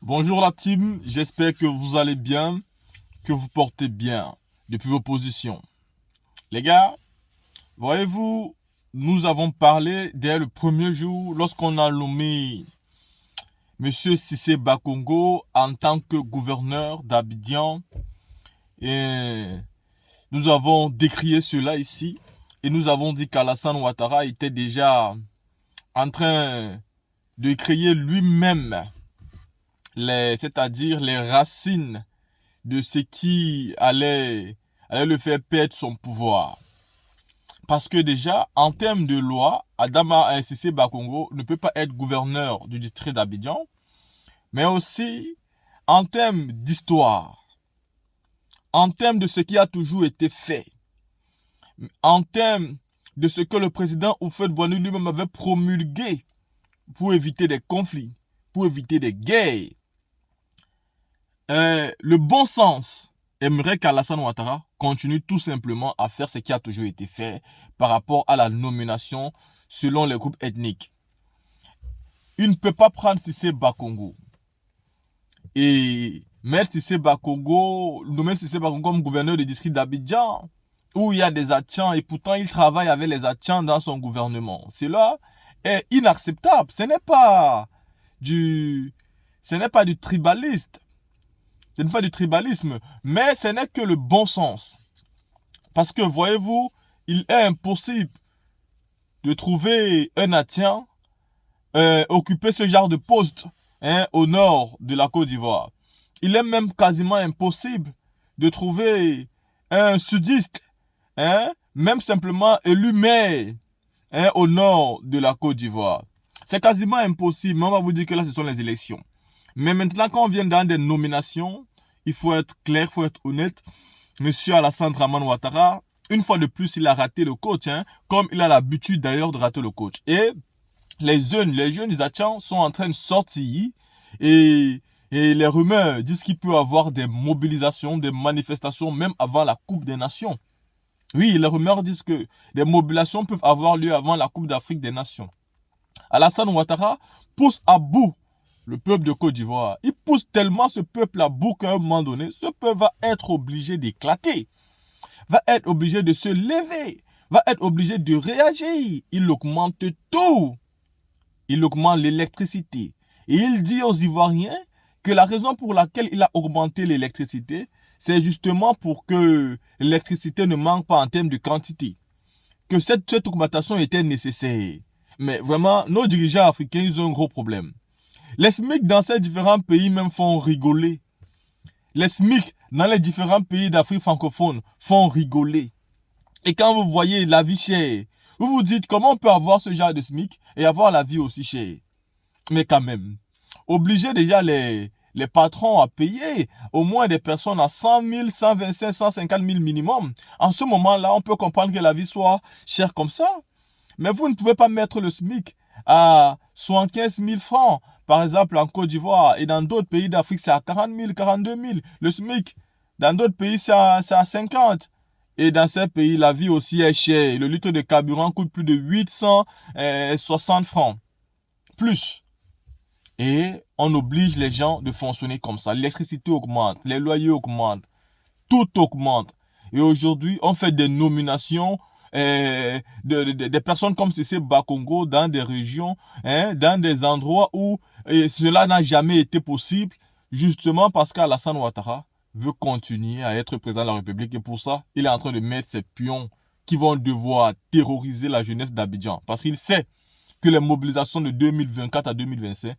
Bonjour la team, j'espère que vous allez bien, que vous portez bien depuis vos positions. Les gars, voyez-vous, nous avons parlé dès le premier jour lorsqu'on a nommé Monsieur Cissé Bakongo en tant que gouverneur d'Abidjan. Et nous avons décrié cela ici et nous avons dit qu'Alassane Ouattara était déjà en train de créer lui-même c'est-à-dire les racines de ce qui allait le faire perdre son pouvoir. Parce que déjà, en termes de loi, Adama Cissé Bakongo ne peut pas être gouverneur du district d'Abidjan, mais aussi en termes d'histoire, en termes de ce qui a toujours été fait, en termes de ce que le président Houphouët-Boigny lui-même avait promulgué pour éviter des conflits, pour éviter des guerres. Le bon sens aimerait qu'Alassane Ouattara continue tout simplement à faire ce qui a toujours été fait par rapport à la nomination selon les groupes ethniques. Il ne peut pas prendre Cissé Bakongo et mettre Cissé Bakongo, nommer Cissé Bakongo comme gouverneur du district d'Abidjan, où il y a des Atians et pourtant il travaille avec les Atians dans son gouvernement. Cela est inacceptable. Ce n'est pas du tribaliste. Ce n'est pas du tribalisme, mais ce n'est que le bon sens. Parce que, voyez-vous, il est impossible de trouver un Atien occuper ce genre de poste au nord de la Côte d'Ivoire. Il est même quasiment impossible de trouver un sudiste, même simplement élu maire au nord de la Côte d'Ivoire. C'est quasiment impossible, mais on va vous dire que là, ce sont les élections. Mais maintenant, quand on vient dans des nominations, il faut être clair, il faut être honnête. Monsieur Alassane Ouattara, une fois de plus, il a raté le coach, comme il a l'habitude d'ailleurs de rater le coach. Et les jeunes Atiens sont en train de sortir et les rumeurs disent qu'il peut y avoir des mobilisations, des manifestations, même avant la Coupe des Nations. Oui, les rumeurs disent que des mobilisations peuvent avoir lieu avant la Coupe d'Afrique des Nations. Alassane Ouattara pousse à bout le peuple de Côte d'Ivoire. Il pousse tellement ce peuple à bout qu'à un moment donné, ce peuple va être obligé d'éclater, va être obligé de se lever, va être obligé de réagir. Il augmente tout. Il augmente l'électricité. Et il dit aux Ivoiriens que la raison pour laquelle il a augmenté l'électricité, c'est justement pour que l'électricité ne manque pas en termes de quantité. Que cette augmentation était nécessaire. Mais vraiment, nos dirigeants africains, ils ont un gros problème. Les SMIC dans ces différents pays même font rigoler. Les SMIC dans les différents pays d'Afrique francophone font rigoler. Et quand vous voyez la vie chère, vous vous dites comment on peut avoir ce genre de SMIC et avoir la vie aussi chère. Mais quand même, obliger déjà les patrons à payer au moins des personnes à 100 000, 125, 150 000 minimum. En ce moment-là, on peut comprendre que la vie soit chère comme ça. Mais vous ne pouvez pas mettre le SMIC à 75 000 francs. Par exemple, en Côte d'Ivoire et dans d'autres pays d'Afrique, c'est à 40 000, 42 000. Le SMIC, dans d'autres pays, c'est à 50. Et dans ces pays, la vie aussi est chère. Le litre de carburant coûte plus de 860 francs. Plus. Et on oblige les gens de fonctionner comme ça. L'électricité augmente, les loyers augmentent, tout augmente. Et aujourd'hui, on fait des nominations des personnes comme Cissé Bakongo dans des régions, dans des endroits où cela n'a jamais été possible, justement parce qu'Alassane Ouattara veut continuer à être président de la République. Et pour ça, il est en train de mettre ses pions qui vont devoir terroriser la jeunesse d'Abidjan. Parce qu'il sait que les mobilisations de 2024 à 2025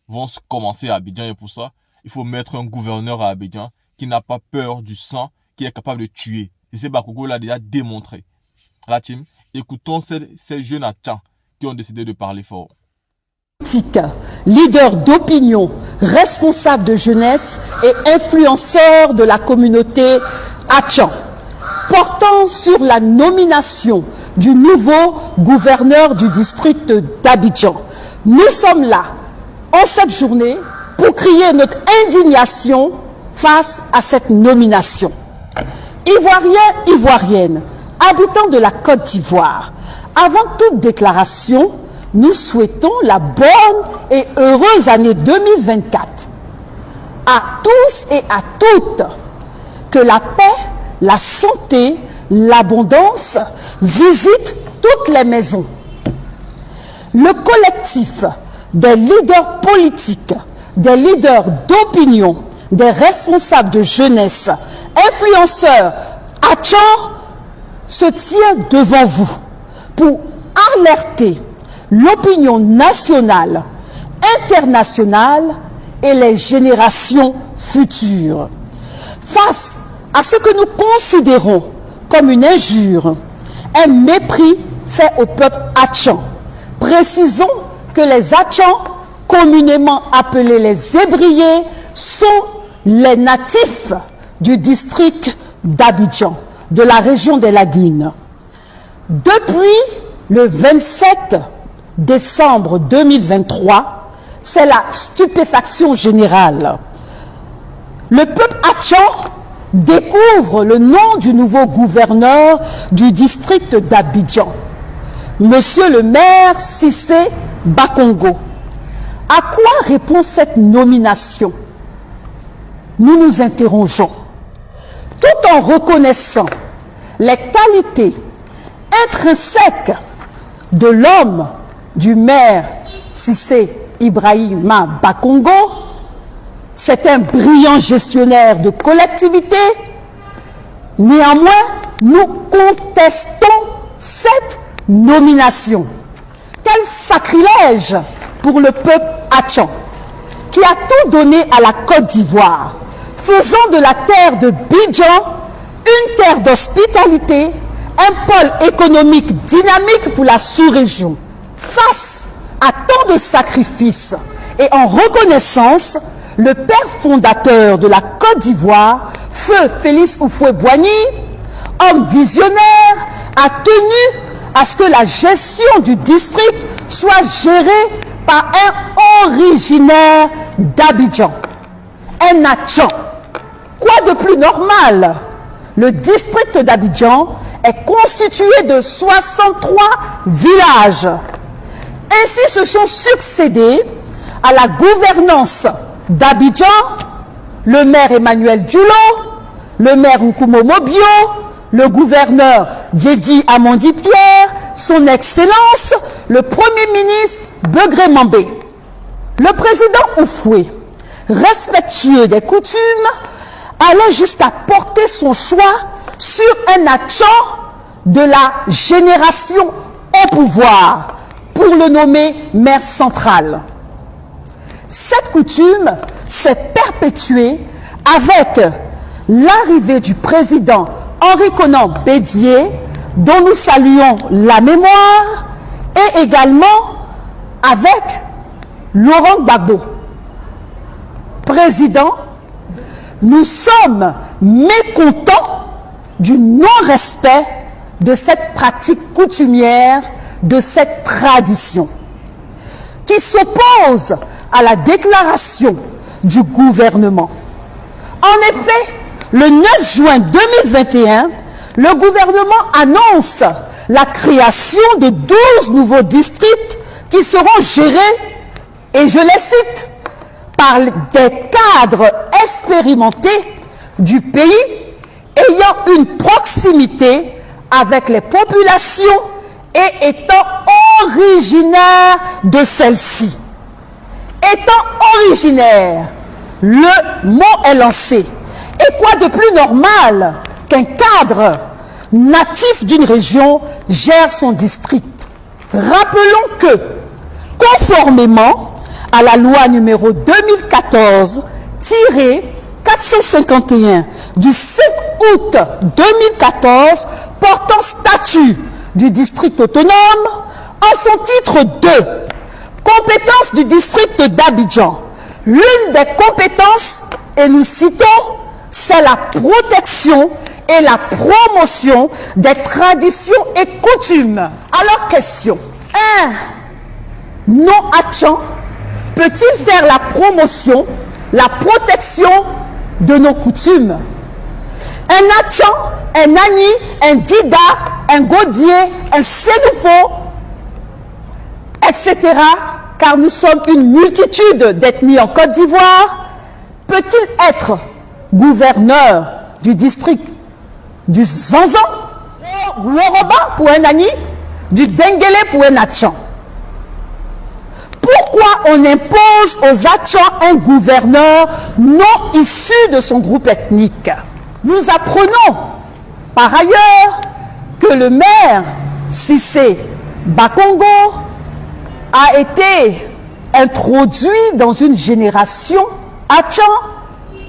vont commencer à Abidjan. Et pour ça, il faut mettre un gouverneur à Abidjan qui n'a pas peur du sang, qui est capable de tuer. Cissé Bakongo l'a déjà démontré. La team, écoutons ces jeunes Atiens qui ont décidé de parler fort. Leader d'opinion, responsable de jeunesse et influenceur de la communauté Atian, portant sur la nomination du nouveau gouverneur du district d'Abidjan. Nous sommes là, en cette journée, pour crier notre indignation face à cette nomination. Ivoiriens, Ivoiriennes, habitants de la Côte d'Ivoire, avant toute déclaration, nous souhaitons la bonne et heureuse année 2024. à tous et à toutes que la paix, la santé, l'abondance visitent toutes les maisons. Le collectif des leaders politiques, des leaders d'opinion, des responsables de jeunesse, influenceurs, Atchan, se tient devant vous pour alerter l'opinion nationale, internationale et les générations futures face à ce que nous considérons comme une injure, un mépris fait au peuple Atchan. Précisons que les Atchans, communément appelés les Ébriers, sont les natifs du district d'Abidjan, de la région des Lagunes. Depuis le 27 décembre 2023, c'est la stupéfaction générale. Le peuple Atchan découvre le nom du nouveau gouverneur du district d'Abidjan, Monsieur le maire Cissé Bakongo. À quoi répond cette nomination? Nous nous interrogeons. Tout en reconnaissant les qualités intrinsèques de l'homme du maire Cissé Ibrahima Bakongo, c'est un brillant gestionnaire de collectivité. Néanmoins, nous contestons cette nomination. Quel sacrilège pour le peuple Atchan, qui a tout donné à la Côte d'Ivoire, faisant de la terre de Bidjan une terre d'hospitalité, un pôle économique dynamique pour la sous-région. Face à tant de sacrifices et en reconnaissance, le père fondateur de la Côte d'Ivoire, Feu Félix Houphouët-Boigny, homme visionnaire, a tenu à ce que la gestion du district soit gérée par un originaire d'Abidjan, un Atchan. Quoi de plus normal? Le district d'Abidjan est constitué de 63 villages. Ainsi se sont succédés à la gouvernance d'Abidjan le maire Emmanuel Djoulot, le maire Nkumo Mobio, le gouverneur Djedji Amondi Pierre, son Excellence, le Premier ministre Begré Mambé. Le président Houphouët, respectueux des coutumes, allait jusqu'à porter son choix sur un Atchan de la génération au pouvoir pour le nommer maire central. Cette coutume s'est perpétuée avec l'arrivée du président Henri Konan Bédié, dont nous saluons la mémoire, et également avec Laurent Gbagbo. Président, nous sommes mécontents du non-respect de cette pratique coutumière, de cette tradition, qui s'oppose à la déclaration du gouvernement. En effet, le 9 juin 2021, le gouvernement annonce la création de 12 nouveaux districts qui seront gérés, et je les cite, par des cadres expérimentés du pays ayant une proximité avec les populations et étant originaires de celles-ci. Étant originaire, le mot est lancé. Et quoi de plus normal qu'un cadre natif d'une région gère son district? Rappelons que, conformément à la loi numéro 2014-451 du 5 août 2014 portant statut du district autonome, en son titre 2, compétences du district d'Abidjan, l'une des compétences, et nous citons, c'est la protection et la promotion des traditions et coutumes. Alors, question. Un non-Atchan peut-il faire la promotion, la protection de nos coutumes? Un Atchan, un Nani, un Dida, un Godier, un Sénoufo, etc., car nous sommes une multitude d'ethnies en Côte d'Ivoire, peut-il être gouverneur du district du Zanzan, Woroba pour un Ani, du Dengele pour un Atchan? Pourquoi on impose aux Atchans un gouverneur non issu de son groupe ethnique? Nous apprenons par ailleurs que le maire Cissé Bakongo a été introduit dans une génération Atchan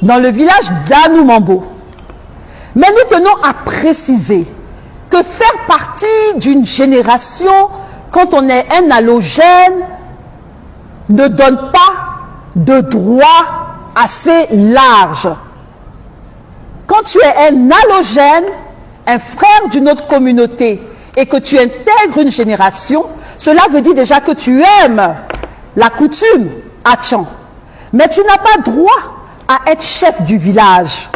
dans le village d'Anoumambo. Mais nous tenons à préciser que faire partie d'une génération quand on est un allogène ne donne pas de droit assez large. Quand tu es un allogène, un frère d'une autre communauté, et que tu intègres une génération, cela veut dire déjà que tu aimes la coutume Atchan. Mais tu n'as pas droit à être chef du village.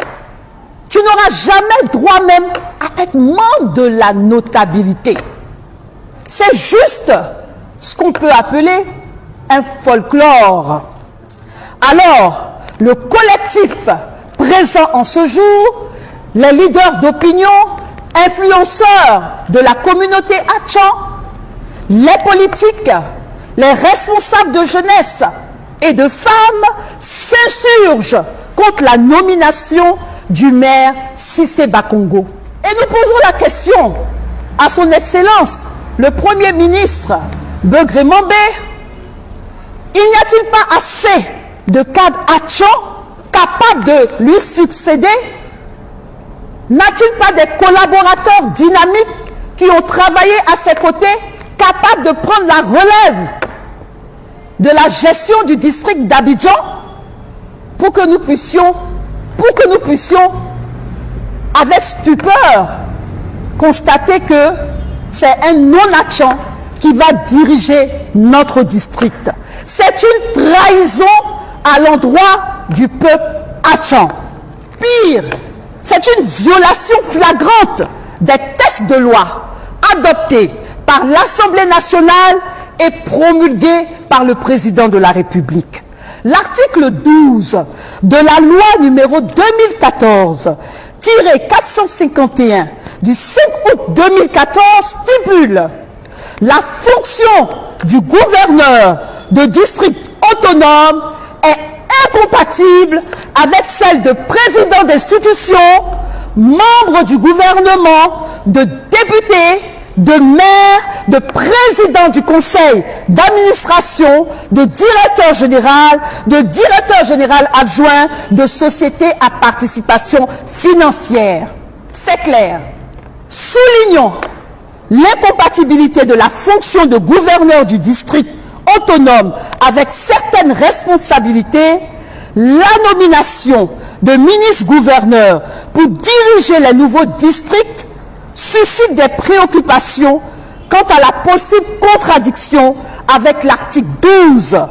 Tu n'auras jamais droit même à être membre de la notabilité. C'est juste ce qu'on peut appeler un folklore. Alors, le collectif présent en ce jour, les leaders d'opinion, influenceurs de la communauté Atchan, les politiques, les responsables de jeunesse et de femmes s'insurgent contre la nomination du maire Cissé Bakongo. Et nous posons la question à son Excellence, le Premier ministre Begré Mambé, il n'y a-t-il pas assez de cadres Atchan capables de lui succéder? N'a-t-il pas des collaborateurs dynamiques qui ont travaillé à ses côtés, capables de prendre la relève de la gestion du district d'Abidjan pour que nous puissions, avec stupeur, constater que c'est un non-Atchan qui va diriger notre district. C'est une trahison à l'endroit du peuple Atchan. Pire, c'est une violation flagrante des textes de loi adoptés par l'Assemblée nationale et promulgués par le président de la République. L'article 12 de la loi numéro 2014-451 du 5 août 2014 stipule la fonction du gouverneur de district autonome est incompatible avec celle de président d'institution, membre du gouvernement, de député, de maire, de président du conseil d'administration, de directeur général adjoint de société à participation financière. C'est clair. Soulignons l'incompatibilité de la fonction de gouverneur du district autonome avec certaines responsabilités, la nomination de ministre-gouverneur pour diriger les nouveaux districts suscite des préoccupations quant à la possible contradiction avec l'article 12.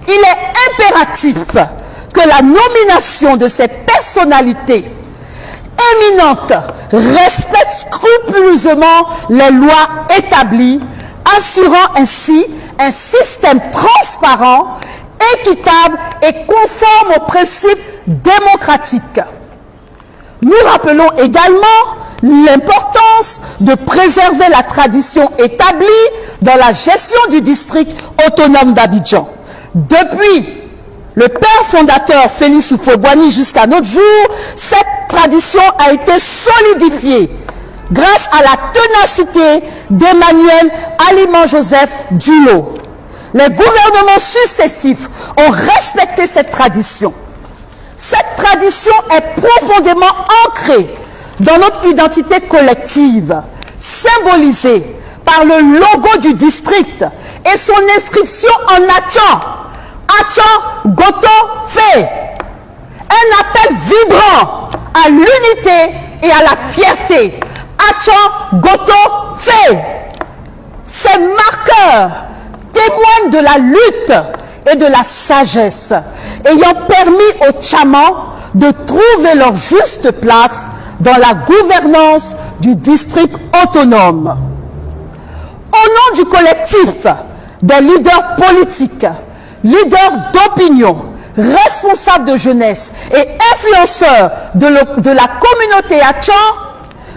Il est impératif que la nomination de ces personnalités éminentes respecte scrupuleusement les lois établies, assurant ainsi un système transparent, équitable et conforme aux principes démocratiques. Nous rappelons également l'importance de préserver la tradition établie dans la gestion du district autonome d'Abidjan. Depuis le père fondateur Félix Houphouët-Boigny jusqu'à notre jour, cette tradition a été solidifiée grâce à la ténacité d'Emmanuel Aliment-Joseph Dulot. Les gouvernements successifs ont respecté cette tradition. Cette tradition est profondément ancrée dans notre identité collective, symbolisée par le logo du district et son inscription en Atchan. Atchan Goto Fait. Un appel vibrant à l'unité et à la fierté. Atchan Goto Fait. Ces marqueurs témoignent de la lutte et de la sagesse, ayant permis aux Tchamans de trouver leur juste place dans la gouvernance du district autonome. Au nom du collectif des leaders politiques, leaders d'opinion, responsables de jeunesse et influenceurs de la communauté Atchan,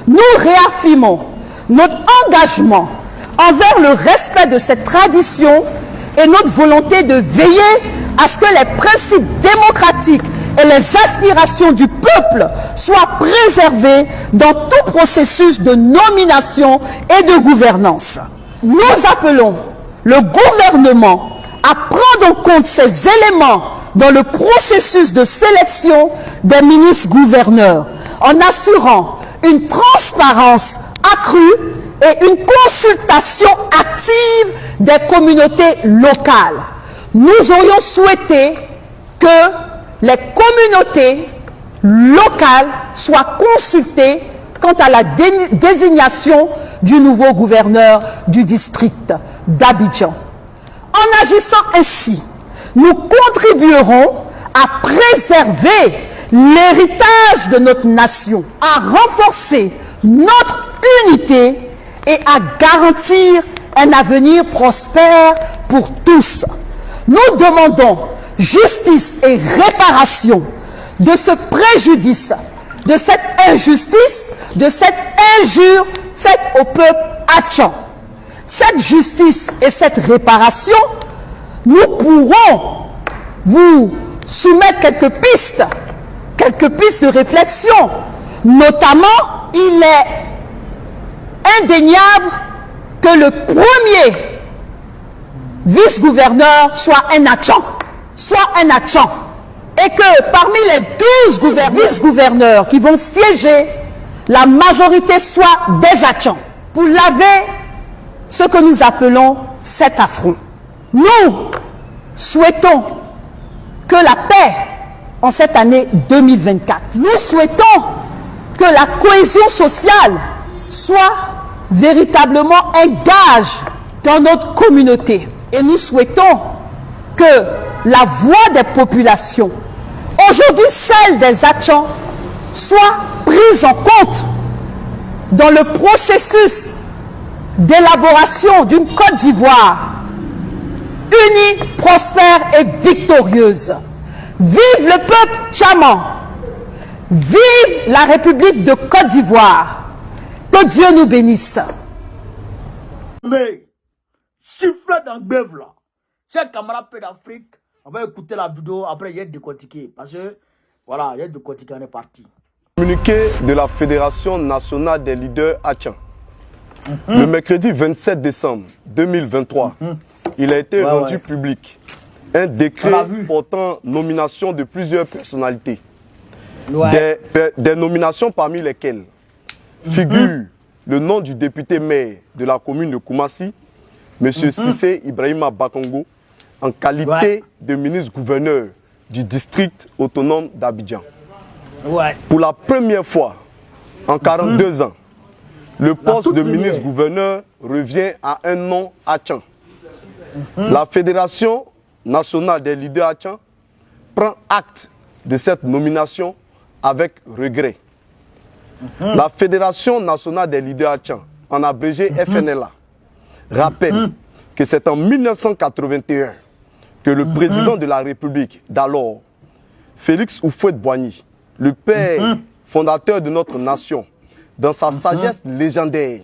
nous réaffirmons notre engagement envers le respect de cette tradition et notre volonté de veiller à ce que les principes démocratiques et les aspirations du peuple soient préservés dans tout processus de nomination et de gouvernance. Nous appelons le gouvernement à prendre en compte ces éléments dans le processus de sélection des ministres-gouverneurs en assurant une transparence accrue et une consultation active des communautés locales. Nous aurions souhaité que les communautés locales soient consultées quant à la désignation du nouveau gouverneur du district d'Abidjan. En agissant ainsi, nous contribuerons à préserver l'héritage de notre nation, à renforcer notre unité et à garantir un avenir prospère pour tous. Nous demandons justice et réparation de ce préjudice, de cette injustice, de cette injure faite au peuple Atchan. Cette justice et cette réparation, nous pourrons vous soumettre quelques pistes de réflexion. Notamment, il est indéniable que le premier vice-gouverneur soit un Atchan. Et que parmi les 12 vice-gouverneurs qui vont siéger, la majorité soit des Atchans, pour laver ce que nous appelons cet affront. Nous souhaitons que la paix en cette année 2024, nous souhaitons que la cohésion sociale soit véritablement un gage dans notre communauté. Et nous souhaitons que la voix des populations, aujourd'hui celle des Atchans, soit prise en compte dans le processus d'élaboration d'une Côte d'Ivoire unie, prospère et victorieuse. Vive le peuple tchaman! Vive la République de Côte d'Ivoire! Que Dieu nous bénisse! Mais, sifflet dans bœuf là, chers camarades peu d'Afrique, on va écouter la vidéo, après il y a décortiqué, parce que, voilà, il y a décortiqué, on est parti. Communiqué de la Fédération nationale des leaders Atchan. Le mercredi 27 décembre 2023, il a été rendu public un décret portant nomination de plusieurs personnalités. Des nominations parmi lesquelles figure le nom du député maire de la commune de Koumassi, M. Cissé Ibrahima Bakongo, en qualité de ministre-gouverneur du district autonome d'Abidjan. Pour la première fois en 42 ans, le poste de ministre-gouverneur revient à un nom Atchan. La Fédération nationale des leaders Atchan prend acte de cette nomination avec regret. La Fédération nationale des leaders Atchan, en abrégé FNLA, rappelle que c'est en 1981 que le président de la République d'alors, Félix Houphouët-Boigny, le père fondateur de notre nation, dans sa sagesse légendaire,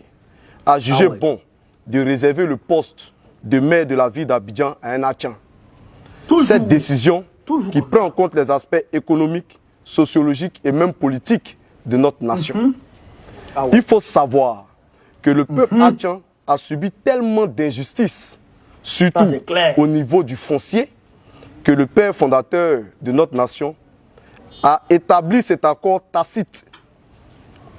a jugé bon de réserver le poste de maire de la ville d'Abidjan à un Atchan. Cette décision, qui prend en compte les aspects économiques, sociologiques et même politiques de notre nation. Il faut savoir que le peuple Atchan a subi tellement d'injustices, surtout au niveau du foncier, que le père fondateur de notre nation a établi cet accord tacite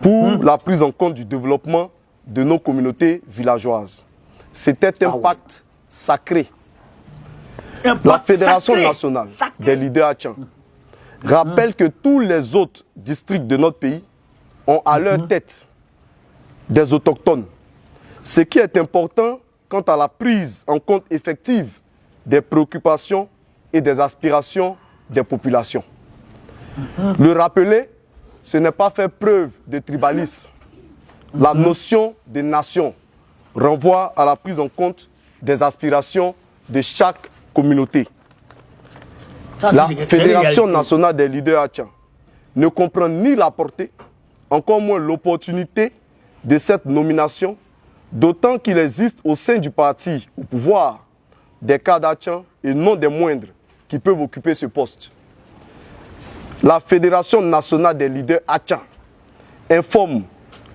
pour la prise en compte du développement de nos communautés villageoises. C'était un pacte sacré. La Fédération nationale des leaders Atchan rappelle que tous les autres districts de notre pays ont à leur tête des autochtones. Ce qui est important quant à la prise en compte effective des préoccupations et des aspirations des populations. Le rappeler, ce n'est pas faire preuve de tribalisme. La notion de nation renvoie à la prise en compte des aspirations de chaque communauté. La Fédération nationale des leaders Hatchans ne comprend ni la portée, encore moins l'opportunité de cette nomination, d'autant qu'il existe au sein du parti au pouvoir des cadres Hatchans et non des moindres qui peuvent occuper ce poste. La Fédération nationale des leaders Hatchans informe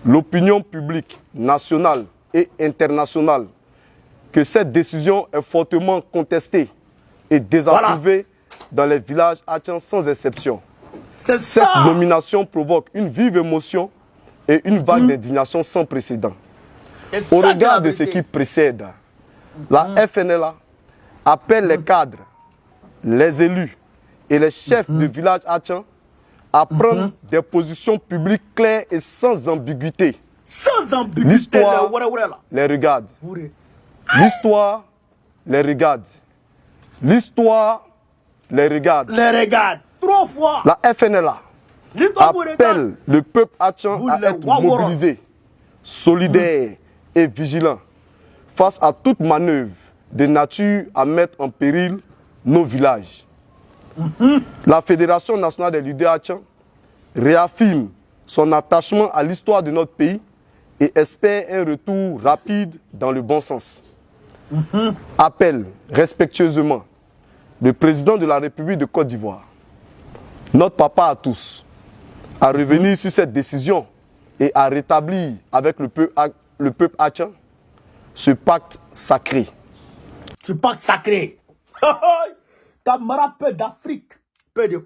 l'opinion publique nationale et internationale que cette décision est fortement contestée et désapprouvée dans les villages Hatchans sans exception. Cette nomination provoque une vive émotion et une vague d'indignation sans précédent. Au regard de ce qui précède, la FNLA appelle les cadres, les élus et les chefs de village Hatchans à prendre des positions publiques claires et sans ambiguïté. Sans ambiguïté. L'histoire les regarde. L'histoire les regarde. L'histoire les regarde. Les regarde. 3 fois. La FNLA appelle le peuple Hatchan à être mobilisé, solidaire et vigilant face à toute manœuvre de nature à mettre en péril nos villages. La Fédération nationale des leaders Hatchans réaffirme son attachement à l'histoire de notre pays et espère un retour rapide dans le bon sens. Appelle respectueusement le président de la République de Côte d'Ivoire, notre papa à tous, à revenir sur cette décision et à rétablir avec le peuple Hatchan ce pacte sacré. Ce pacte sacré. Camarade, peu d'Afrique, peu de